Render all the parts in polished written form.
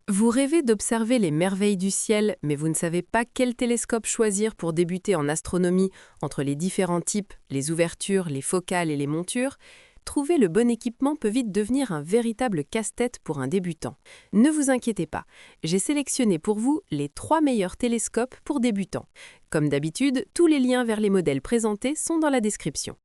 Vous rêvez d'observer les merveilles du ciel, mais vous ne savez pas quel télescope choisir pour débuter en astronomie entre les différents types, les ouvertures, les focales et les montures? Trouver le bon équipement peut vite devenir un véritable casse-tête pour un débutant. Ne vous inquiétez pas, j'ai sélectionné pour vous les 3 meilleurs télescopes pour débutants. Comme d'habitude, tous les liens vers les modèles présentés sont dans la description.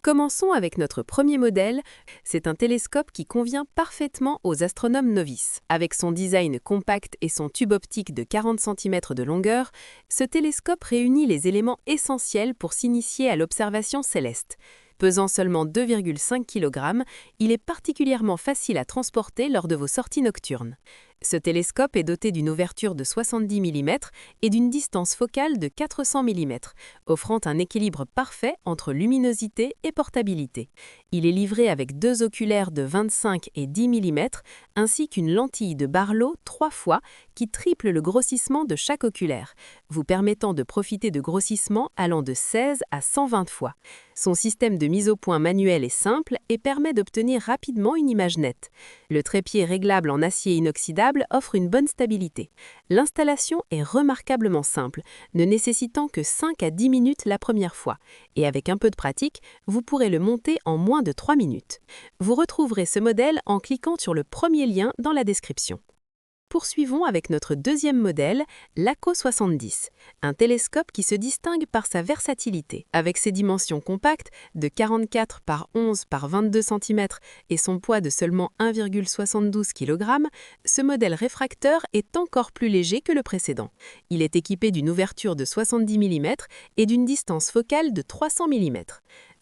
Commençons avec notre premier modèle. C'est un télescope qui convient parfaitement aux astronomes novices. Avec son design compact et son tube optique de 40 cm de longueur, ce télescope réunit les éléments essentiels pour s'initier à l'observation céleste. Pesant seulement 2,5 kg, il est particulièrement facile à transporter lors de vos sorties nocturnes. Ce télescope est doté d'une ouverture de 70 mm et d'une distance focale de 400 mm, offrant un équilibre parfait entre luminosité et portabilité. Il est livré avec 2 oculaires de 25 et 10 mm, ainsi qu'une lentille de Barlow 3 fois qui triple le grossissement de chaque oculaire, vous permettant de profiter de grossissements allant de 16 à 120 fois. Son système de mise au point manuel est simple et permet d'obtenir rapidement une image nette. Le trépied réglable en acier inoxydable offre une bonne stabilité. L'installation est remarquablement simple, ne nécessitant que 5 à 10 minutes la première fois. Et avec un peu de pratique, vous pourrez le monter en moins de 3 minutes. Vous retrouverez ce modèle en cliquant sur le premier lien dans la description. Poursuivons avec notre deuxième modèle, l'ACO 70, un télescope qui se distingue par sa versatilité. Avec ses dimensions compactes de 44 par 11 par 22 cm et son poids de seulement 1,72 kg, ce modèle réfracteur est encore plus léger que le précédent. Il est équipé d'une ouverture de 70 mm et d'une distance focale de 300 mm.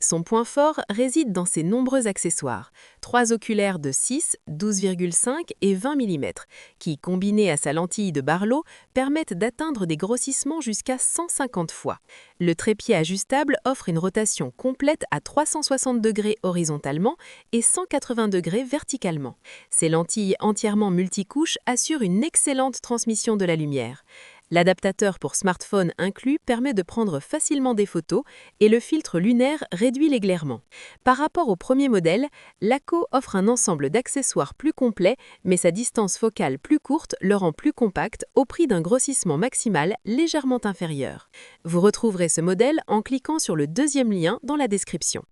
Son point fort réside dans ses nombreux accessoires, 3 oculaires de 6, 12,5 et 20 mm, qui, combinés à sa lentille de Barlow, permettent d'atteindre des grossissements jusqu'à 150 fois. Le trépied ajustable offre une rotation complète à 360 degrés horizontalement et 180 degrés verticalement. Ces lentilles entièrement multicouches assurent une excellente transmission de la lumière. L'adaptateur pour smartphone inclus permet de prendre facilement des photos et le filtre lunaire réduit l'éclairement. Par rapport au premier modèle, l'ACO offre un ensemble d'accessoires plus complet, mais sa distance focale plus courte le rend plus compact au prix d'un grossissement maximal légèrement inférieur. Vous retrouverez ce modèle en cliquant sur le deuxième lien dans la description.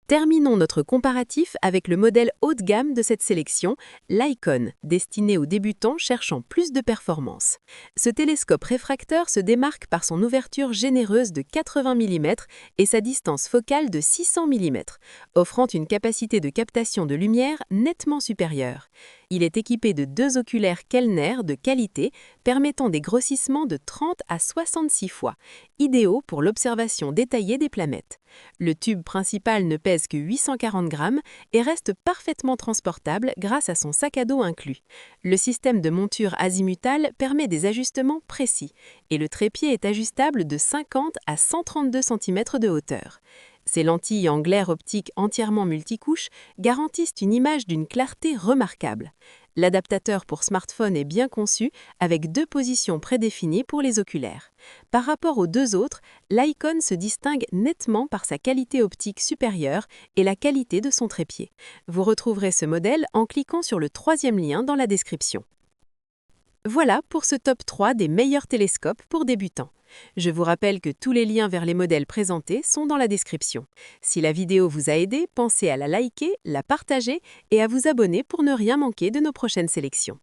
Terminons notre comparatif avec le modèle haut de gamme de cette sélection, l'Icon, destiné aux débutants cherchant plus de performance. Ce télescope réfracteur se démarque par son ouverture généreuse de 80 mm et sa distance focale de 600 mm, offrant une capacité de captation de lumière nettement supérieure. Il est équipé de 2 oculaires Kellner de qualité, permettant des grossissements de 30 à 66 fois, idéaux pour l'observation détaillée des planètes. Le tube principal ne pèse que 840 grammes et reste parfaitement transportable grâce à son sac à dos inclus. Le système de monture azimutale permet des ajustements précis et le trépied est ajustable de 50 à 132 cm de hauteur. Ces lentilles en glaire optique entièrement multicouches garantissent une image d'une clarté remarquable. L'adaptateur pour smartphone est bien conçu avec 2 positions prédéfinies pour les oculaires. Par rapport aux 2 autres, l'Icon se distingue nettement par sa qualité optique supérieure et la qualité de son trépied. Vous retrouverez ce modèle en cliquant sur le troisième lien dans la description. Voilà pour ce top 3 des meilleurs télescopes pour débutants. Je vous rappelle que tous les liens vers les modèles présentés sont dans la description. Si la vidéo vous a aidé, pensez à la liker, la partager et à vous abonner pour ne rien manquer de nos prochaines sélections.